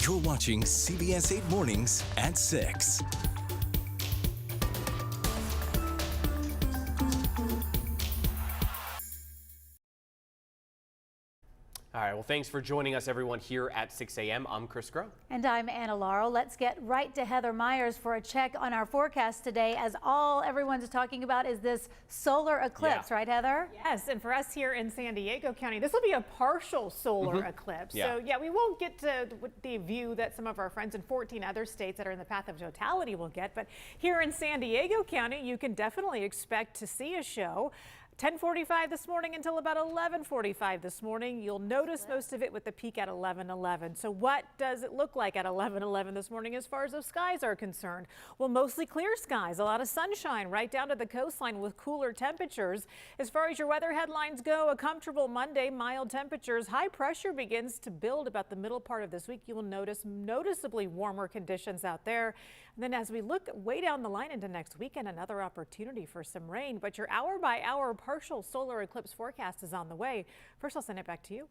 You're watching CBS 8 Mornings at 6. All right, well, thanks for joining us, everyone, here at 6 a.m. I'm Chris Groh. And I'm Anna Laurel. Let's get right to Heather Myers for a check on our forecast today, as all everyone's talking about is this solar eclipse, right, Heather? Yes, and for us here in San Diego County, this will be a partial solar eclipse. So, we won't get to the view that some of our friends in 14 other states that are in the path of totality will get. But here in San Diego County, you can definitely expect to see a show. 10:45 this morning until about 11:45 this morning. You'll notice most of it with the peak at 11:11. So what does it look like at 11:11 this morning as far as the skies are concerned? Well, mostly clear skies, a lot of sunshine right down to the coastline with cooler temperatures. As far as your weather headlines go, a comfortable Monday, mild temperatures. High pressure begins to build about the middle part of this week. You will notice noticeably warmer conditions out there. And then as we look way down the line into next weekend, another opportunity for some rain. But your hour by hour partial solar eclipse forecast is on the way. First, I'll send it back to you.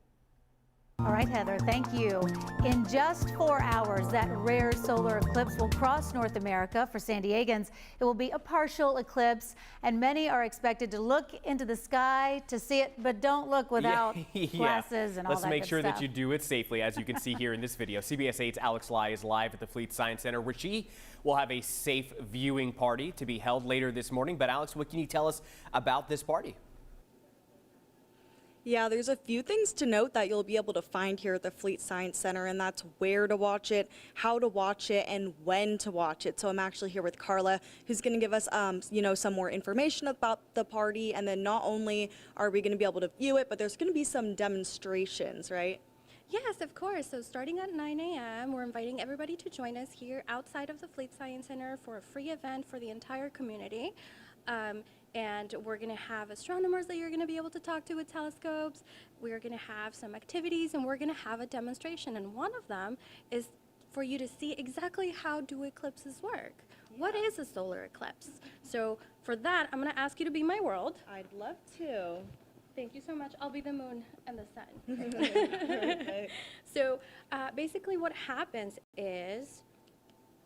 All right, Heather, thank you. In just 4 hours, that rare solar eclipse will cross North America. For San Diegans, it will be a partial eclipse, and many are expected to look into the sky to see it, but don't look without glasses and all that Let's make sure good that stuff. you do it safely, as you can see here in this video. CBS 8's Alex Lai is live at the Fleet Science Center, where she will have a safe viewing party to be held later this morning. But Alex, what can you tell us about this party? Yeah, there's a few things to note that you'll be able to find here at the Fleet Science Center, and that's where to watch it, how to watch it, and when to watch it. So I'm actually here with Carla, who's going to give us, some more information about the party. And then not only are we going to be able to view it, but there's going to be some demonstrations, right? Yes, of course. So starting at 9 a.m., we're inviting everybody to join us here outside of the Fleet Science Center for a free event for the entire community. And we're going to have astronomers that you're going to be able to talk to with telescopes. We're going to have some activities, and we're going to have a demonstration. And one of them is for you to see exactly how do eclipses work. Yeah. What is a solar eclipse? So for that, I'm going to ask you to be my world. I'd love to. Thank you so much. I'll be the moon and the sun. So basically what happens is,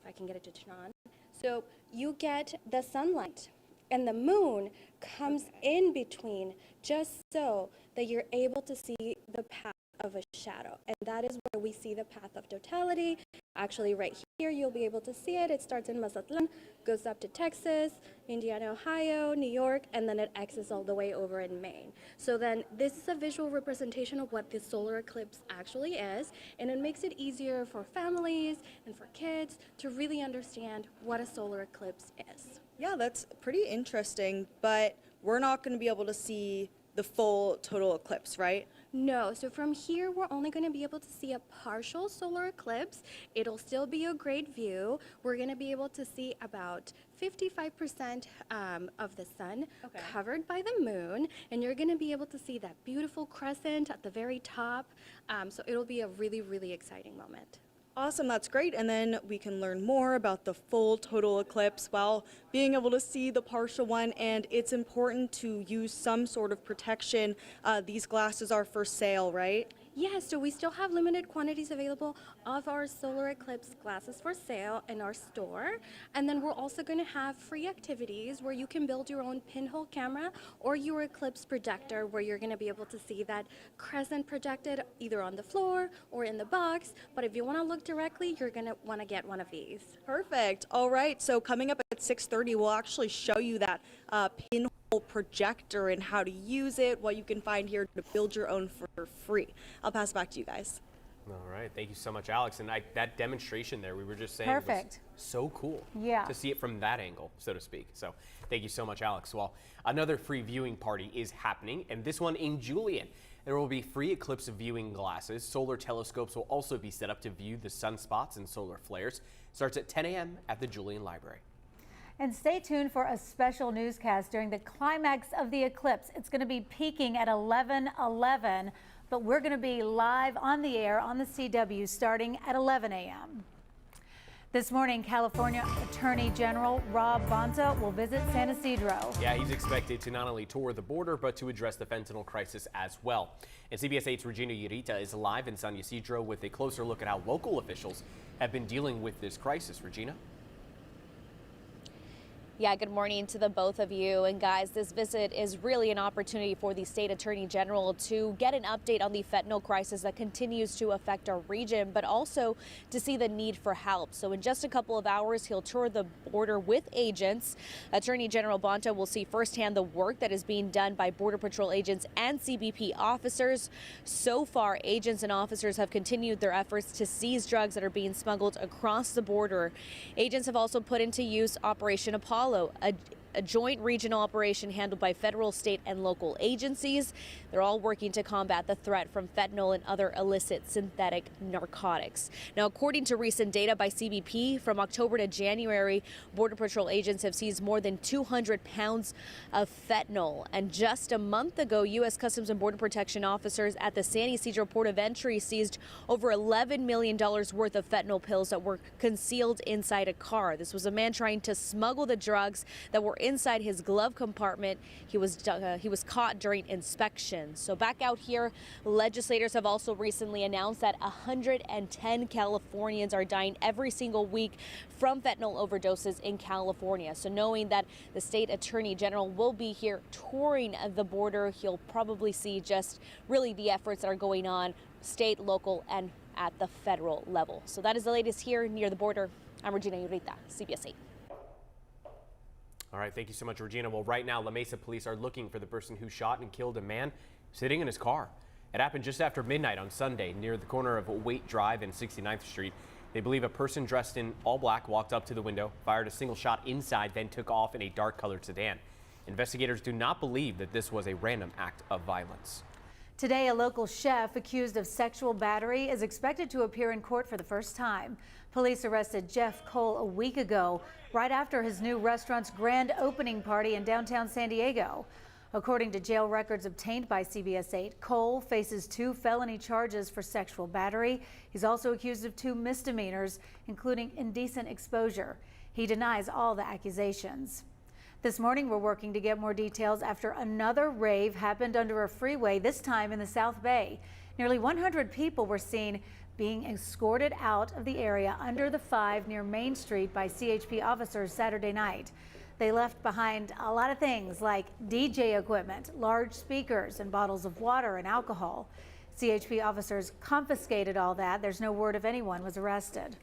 if I can get it to turn on, so you get the sunlight and the moon comes in between just so that you're able to see the path of a shadow. And that is where we see the path of totality. Actually, right here, you'll be able to see it. It starts in Mazatlan, goes up to Texas, Indiana, Ohio, New York, and then it exits all the way over in Maine. So then this is a visual representation of what this solar eclipse actually is, and it makes it easier for families and for kids to really understand what a solar eclipse is. Yeah, that's pretty interesting, but we're not going to be able to see the full total eclipse, right? No, so from here we're only going to be able to see a partial solar eclipse. It'll still be a great view. We're going to be able to see about 55% of the sun covered by the moon, and you're going to be able to see that beautiful crescent at the very top. So it'll be a really, really exciting moment. Awesome, that's great. And then we can learn more about the full total eclipse while being able to see the partial one. And it's important to use some sort of protection. These glasses are for sale, right? Yes, so we still have limited quantities available of our solar eclipse glasses for sale in our store. And then we're also going to have free activities where you can build your own pinhole camera or your eclipse projector, where you're going to be able to see that crescent projected either on the floor or in the box. But if you want to look directly, you're going to want to get one of these. Perfect. All right, so coming up at 6:30, we'll actually show you that pinhole projector and how to use it, what you can find here to build your own for free. I'll pass it back to you guys. All right, thank you so much, Alex. And that demonstration there, we were just saying, Perfect. was so cool. Yeah. To see it from that angle, so to speak. So thank you so much, Alex. Well, another free viewing party is happening, and this one in Julian. There will be free eclipse viewing glasses. Solar telescopes will also be set up to view the sunspots and solar flares. Starts at 10 a.m. at the Julian Library. And stay tuned for a special newscast during the climax of the eclipse. It's going to be peaking at 11:11, but we're going to be live on the air on the CW starting at 11 a.m. This morning, California Attorney General Rob Bonta will visit San Ysidro. Yeah, he's expected to not only tour the border, but to address the fentanyl crisis as well. And CBS 8's Regina Urita is live in San Ysidro with a closer look at how local officials have been dealing with this crisis. Regina? Yeah, good morning to the both of you. And guys, this visit is really an opportunity for the state attorney general to get an update on the fentanyl crisis that continues to affect our region, but also to see the need for help. So in just a couple of hours, he'll tour the border with agents. Attorney General Bonta will see firsthand the work that is being done by Border Patrol agents and CBP officers. So far, agents and officers have continued their efforts to seize drugs that are being smuggled across the border. Agents have also put into use Operation Apollo, a joint regional operation handled by federal, state, and local agencies. They're all working to combat the threat from fentanyl and other illicit synthetic narcotics. Now, according to recent data by CBP, from October to January, Border Patrol agents have seized more than 200 pounds of fentanyl. And just a month ago, U.S. Customs and Border Protection officers at the San Ysidro Port of Entry seized over $11 million worth of fentanyl pills that were concealed inside a car. This was a man trying to smuggle the drugs that were inside his glove compartment. He was caught during inspection. So back out here, legislators have also recently announced that 110 Californians are dying every single week from fentanyl overdoses in California. So knowing that the state attorney general will be here touring the border, he'll probably see just really the efforts that are going on state, local, and at the federal level. So that is the latest here near the border. I'm Regina Urita, CBS 8. All right, thank you so much, Regina. Well, right now, La Mesa police are looking for the person who shot and killed a man sitting in his car. It happened just after midnight on Sunday near the corner of Waite Drive and 69th Street. They believe a person dressed in all black walked up to the window, fired a single shot inside, then took off in a dark-colored sedan. Investigators do not believe that this was a random act of violence. Today, a local chef accused of sexual battery is expected to appear in court for the first time. Police arrested Jeff Cole a week ago, right after his new restaurant's grand opening party in downtown San Diego. According to jail records obtained by CBS 8, Cole faces 2 felony charges for sexual battery. He's also accused of 2 misdemeanors, including indecent exposure. He denies all the accusations. This morning, we're working to get more details after another rave happened under a freeway, this time in the South Bay. Nearly 100 people were seen being escorted out of the area under the 5 near Main Street by CHP officers Saturday night. They left behind a lot of things like DJ equipment, large speakers, and bottles of water and alcohol. CHP officers confiscated all that. There's no word if anyone was arrested.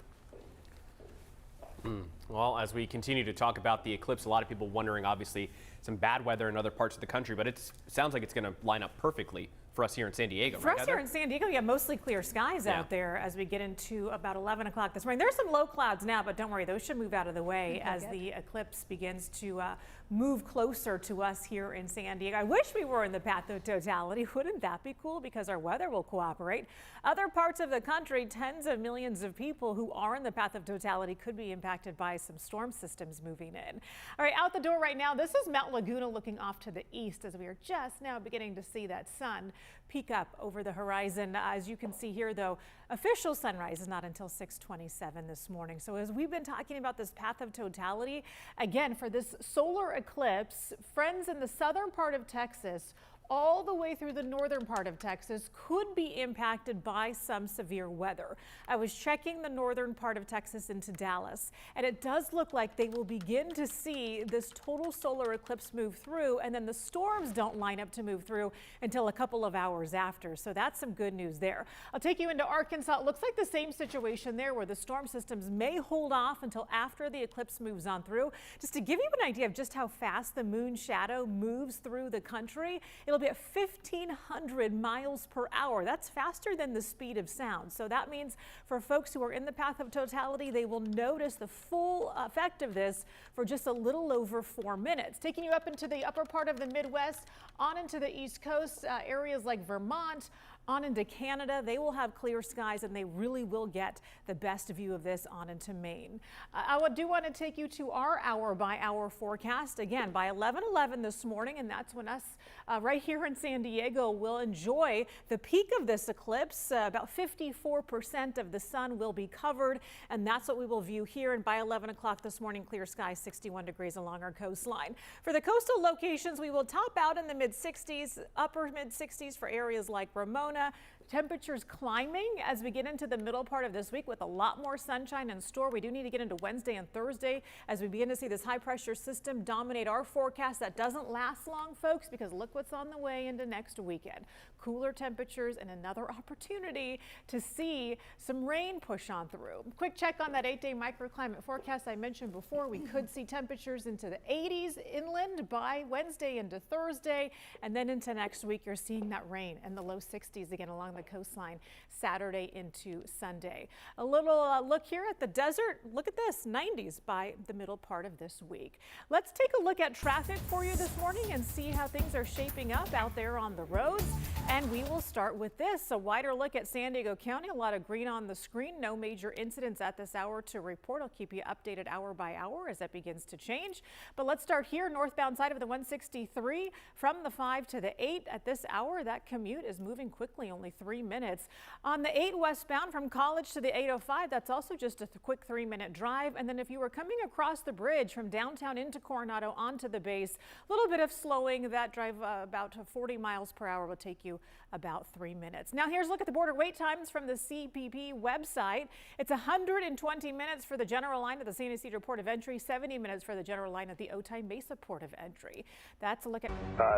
Well, as we continue to talk about the eclipse, a lot of people wondering, obviously, some bad weather in other parts of the country, but it sounds like it's going to line up perfectly for us here in San Diego. For us here in San Diego, yeah, mostly clear skies out there as we get into about 11 o'clock this morning. There's some low clouds now, but don't worry, those should move out of the way as the eclipse begins to move closer to us here in San Diego. I wish we were in the path of totality. Wouldn't that be cool? Because our weather will cooperate. Other parts of the country, tens of millions of people who are in the path of totality could be impacted by some storm systems moving in. All right, out the door right now, this is Mount Laguna looking off to the east as we are just now beginning to see that sun peek up over the horizon. As you can see here, though, official sunrise is not until 6:27 this morning. So as we've been talking about this path of totality, again, for this solar eclipse, friends in the southern part of Texas all the way through the northern part of Texas could be impacted by some severe weather. I was checking the northern part of Texas into Dallas, and it does look like they will begin to see this total solar eclipse move through, and then the storms don't line up to move through until a couple of hours after. So that's some good news there. I'll take you into Arkansas. It looks like the same situation there where the storm systems may hold off until after the eclipse moves on through. Just to give you an idea of just how fast the moon shadow moves through the country, it'll be at 1,500 miles per hour. That's faster than the speed of sound. So that means for folks who are in the path of totality, they will notice the full effect of this for just a little over 4 minutes. Taking you up into the upper part of the Midwest, on into the East Coast, areas like Vermont, on into Canada, they will have clear skies and they really will get the best view of this on into Maine. I do want to take you to our hour-by-hour forecast again by 11:11 this morning, and that's when us right here in San Diego will enjoy the peak of this eclipse. About 54% of the sun will be covered, and that's what we will view here. And by 11 o'clock this morning, clear skies, 61 degrees along our coastline. For the coastal locations, we will top out in the mid-60s, upper mid-60s for areas like Ramona. Temperatures climbing as we get into the middle part of this week with a lot more sunshine in store. We do need to get into Wednesday and Thursday as we begin to see this high pressure system dominate our forecast. That doesn't last long, folks, because look what's on the way into next weekend. Cooler temperatures and another opportunity to see some rain push on through. Quick check on that 8-day microclimate forecast I mentioned before. We could see temperatures into the 80s inland by Wednesday into Thursday, and then into next week you're seeing that rain in the low 60s again along the coastline Saturday into Sunday. A little look here at the desert. Look at this, 90s by the middle part of this week. Let's take a look at traffic for you this morning and see how things are shaping up out there on the roads. And we will start with this, a wider look at San Diego County. A lot of green on the screen. No major incidents at this hour to report. I'll keep you updated hour by hour as that begins to change. But let's start here, northbound side of the 163 from the 5 to the 8 at this hour. That commute is moving quickly, only 3 minutes. On the 8 westbound from College to the 805, that's also just a quick 3-minute drive. And then if you were coming across the bridge from downtown into Coronado onto the base, a little bit of slowing. That drive about 40 miles per hour will take you about 3 minutes. Now here's a look at the border wait times from the CBP website. It's 120 minutes for the general line at the San Ysidro Port of Entry, 70 minutes for the general line at the Otay Mesa Port of Entry. That's a look at...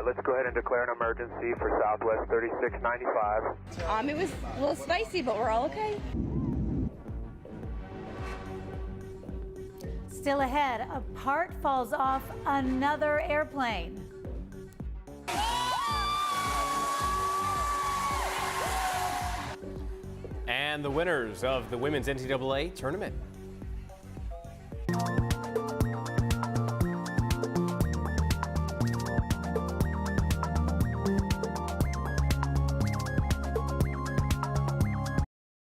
Let's go ahead and declare an emergency for Southwest 3695. It was a little spicy, but we're all okay. Still ahead, a part falls off another airplane. And the winners of the women's NCAA tournament.